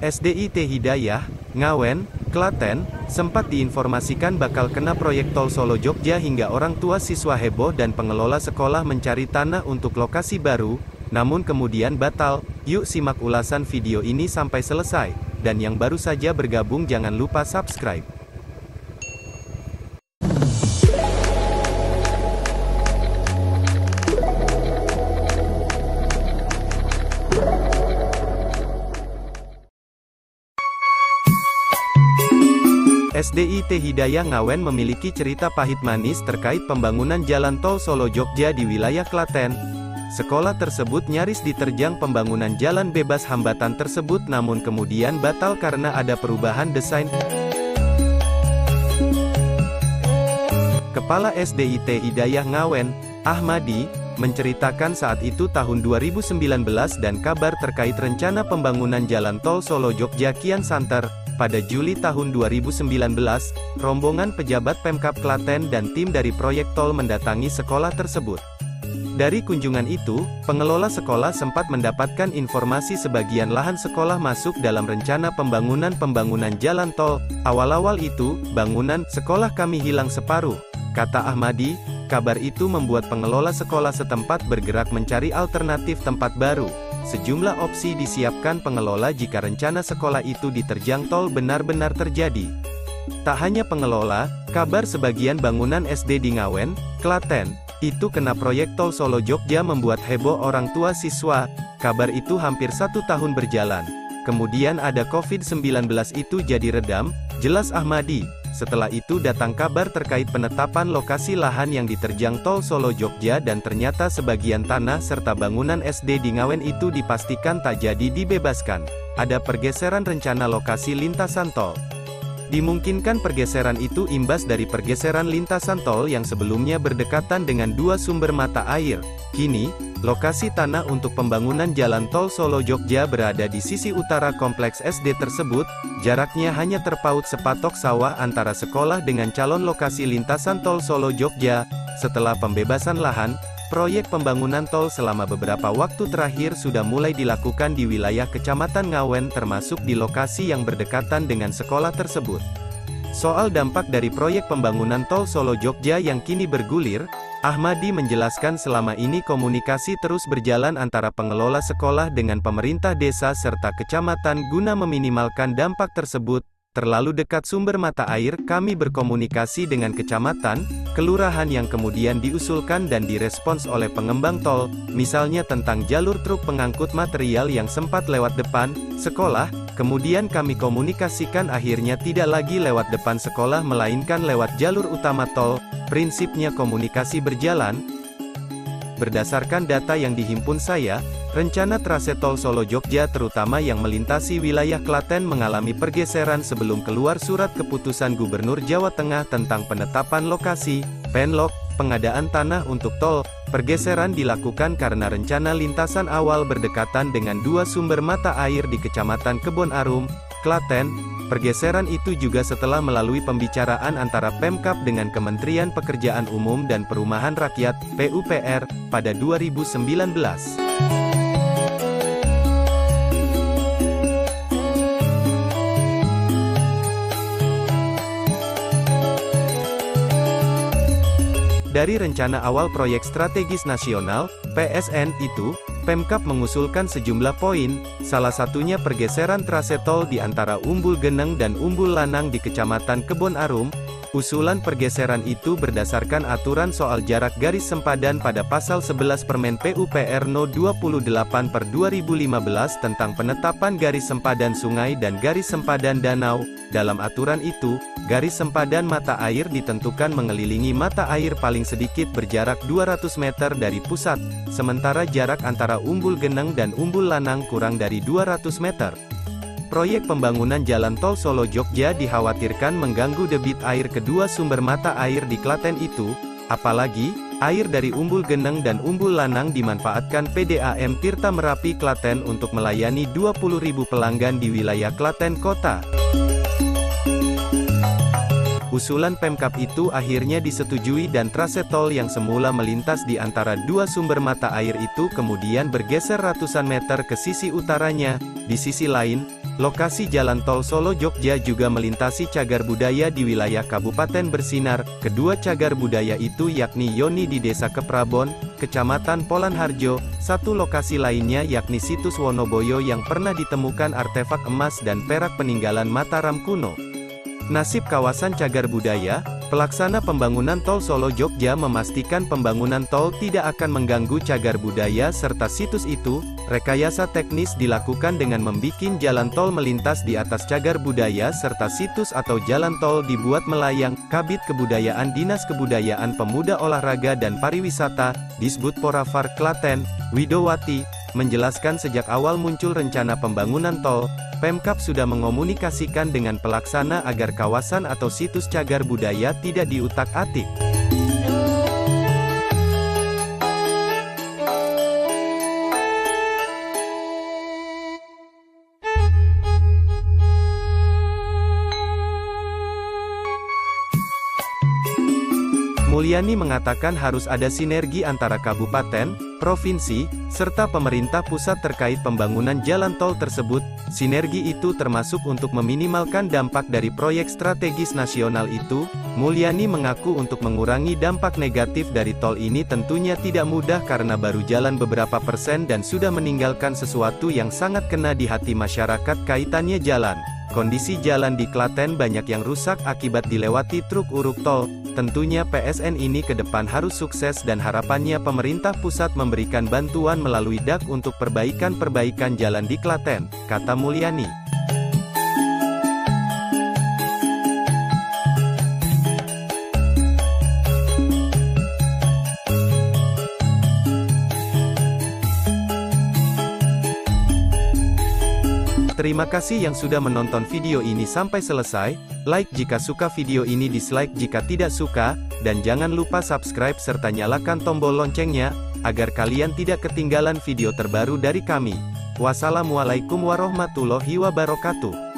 SDIT Hidayah, Ngawen, Klaten, sempat diinformasikan bakal kena proyek tol Solo Jogja hingga orang tua siswa heboh dan pengelola sekolah mencari tanah untuk lokasi baru, namun kemudian batal. Yuk simak ulasan video ini sampai selesai, dan yang baru saja bergabung jangan lupa subscribe. SDIT Hidayah Ngawen memiliki cerita pahit manis terkait pembangunan jalan tol Solo Jogja di wilayah Klaten. Sekolah tersebut nyaris diterjang pembangunan jalan bebas hambatan tersebut namun kemudian batal karena ada perubahan desain. Kepala SDIT Hidayah Ngawen, Ahmadi, menceritakan saat itu tahun 2019 dan kabar terkait rencana pembangunan jalan tol Solo Jogja kian santer. Pada Juli tahun 2019, rombongan pejabat Pemkab Klaten dan tim dari proyek tol mendatangi sekolah tersebut. Dari kunjungan itu, pengelola sekolah sempat mendapatkan informasi sebagian lahan sekolah masuk dalam rencana pembangunan jalan tol. Awal-awal itu, bangunan sekolah kami hilang separuh, kata Ahmadi. Kabar itu membuat pengelola sekolah setempat bergerak mencari alternatif tempat baru. Sejumlah opsi disiapkan pengelola jika rencana sekolah itu diterjang tol benar-benar terjadi. Tak hanya pengelola, kabar sebagian bangunan SD di Ngawen, Klaten, itu kena proyek tol Solo Jogja membuat heboh orang tua siswa. Kabar itu hampir 1 tahun berjalan. Kemudian ada COVID-19 itu jadi redam, jelas Ahmadi. Setelah itu datang kabar terkait penetapan lokasi lahan yang diterjang tol Solo Jogja dan ternyata sebagian tanah serta bangunan SD di Ngawen itu dipastikan tak jadi dibebaskan. Ada pergeseran rencana lokasi lintasan tol. Dimungkinkan pergeseran itu imbas dari pergeseran lintasan tol yang sebelumnya berdekatan dengan dua sumber mata air. Kini, lokasi tanah untuk pembangunan jalan tol Solo Jogja berada di sisi utara kompleks SD tersebut. Jaraknya hanya terpaut sepatok sawah antara sekolah dengan calon lokasi lintasan tol Solo Jogja. Setelah pembebasan lahan, proyek pembangunan tol selama beberapa waktu terakhir sudah mulai dilakukan di wilayah Kecamatan Ngawen termasuk di lokasi yang berdekatan dengan sekolah tersebut. Soal dampak dari proyek pembangunan tol Solo Jogja yang kini bergulir, Ahmadi menjelaskan selama ini komunikasi terus berjalan antara pengelola sekolah dengan pemerintah desa serta kecamatan guna meminimalkan dampak tersebut. Terlalu dekat sumber mata air, kami berkomunikasi dengan kecamatan, kelurahan yang kemudian diusulkan dan direspons oleh pengembang tol, misalnya tentang jalur truk pengangkut material yang sempat lewat depan sekolah, kemudian kami komunikasikan akhirnya tidak lagi lewat depan sekolah melainkan lewat jalur utama tol. Prinsipnya komunikasi berjalan. Berdasarkan data yang dihimpun saya, rencana trase tol Solo Jogja terutama yang melintasi wilayah Klaten mengalami pergeseran sebelum keluar surat keputusan Gubernur Jawa Tengah tentang penetapan lokasi, penlok, pengadaan tanah untuk tol. Pergeseran dilakukan karena rencana lintasan awal berdekatan dengan dua sumber mata air di Kecamatan Kebon Arum, Klaten. Pergeseran itu juga setelah melalui pembicaraan antara Pemkab dengan Kementerian Pekerjaan Umum dan Perumahan Rakyat, PUPR, pada 2019. Dari rencana awal proyek strategis nasional, PSN itu, Pemkab mengusulkan sejumlah poin, salah satunya pergeseran trase tol di antara Umbul Geneng dan Umbul Lanang di Kecamatan Kebon Arum. Usulan pergeseran itu berdasarkan aturan soal jarak garis sempadan pada pasal 11 Permen PUPR No 28/2015 tentang penetapan garis sempadan sungai dan garis sempadan danau. Dalam aturan itu, garis sempadan mata air ditentukan mengelilingi mata air paling sedikit berjarak 200 meter dari pusat, sementara jarak antara Umbul Geneng dan Umbul Lanang kurang dari 200 meter. Proyek pembangunan jalan tol Solo Jogja dikhawatirkan mengganggu debit air kedua sumber mata air di Klaten itu, apalagi, air dari Umbul Geneng dan Umbul Lanang dimanfaatkan PDAM Tirta Merapi Klaten untuk melayani 20.000 pelanggan di wilayah Klaten Kota. Usulan Pemkab itu akhirnya disetujui dan trase tol yang semula melintas di antara dua sumber mata air itu kemudian bergeser ratusan meter ke sisi utaranya. Di sisi lain, Lokasi Jalan Tol Solo Jogja juga melintasi cagar budaya di wilayah Kabupaten Bersinar. Kedua cagar budaya itu yakni Yoni di Desa Keprabon, Kecamatan Polanharjo. Satu lokasi lainnya yakni situs Wonoboyo yang pernah ditemukan artefak emas dan perak peninggalan Mataram kuno. Nasib kawasan cagar budaya. Pelaksana pembangunan Tol Solo Jogja memastikan pembangunan tol tidak akan mengganggu cagar budaya serta situs itu. Rekayasa teknis dilakukan dengan membuat jalan tol melintas di atas cagar budaya serta situs atau jalan tol dibuat melayang. Kabid Kebudayaan Dinas Kebudayaan Pemuda Olahraga dan Pariwisata, Disbudporafar Klaten, Widowati, menjelaskan sejak awal muncul rencana pembangunan tol, Pemkab sudah mengomunikasikan dengan pelaksana agar kawasan atau situs cagar budaya tidak diutak-atik. Mulyani mengatakan harus ada sinergi antara kabupaten, provinsi, serta pemerintah pusat terkait pembangunan jalan tol tersebut. Sinergi itu termasuk untuk meminimalkan dampak dari proyek strategis nasional itu. Mulyani mengaku untuk mengurangi dampak negatif dari tol ini tentunya tidak mudah karena baru jalan beberapa persen dan sudah meninggalkan sesuatu yang sangat kena di hati masyarakat kaitannya jalan. Kondisi jalan di Klaten banyak yang rusak akibat dilewati truk uruk tol. Tentunya PSN ini ke depan harus sukses dan harapannya pemerintah pusat memberikan bantuan melalui DAK untuk perbaikan jalan di Klaten, kata Mulyani. Terima kasih yang sudah menonton video ini sampai selesai. Like jika suka video ini, dislike jika tidak suka, dan jangan lupa subscribe serta nyalakan tombol loncengnya, agar kalian tidak ketinggalan video terbaru dari kami. Wassalamualaikum warahmatullahi wabarakatuh.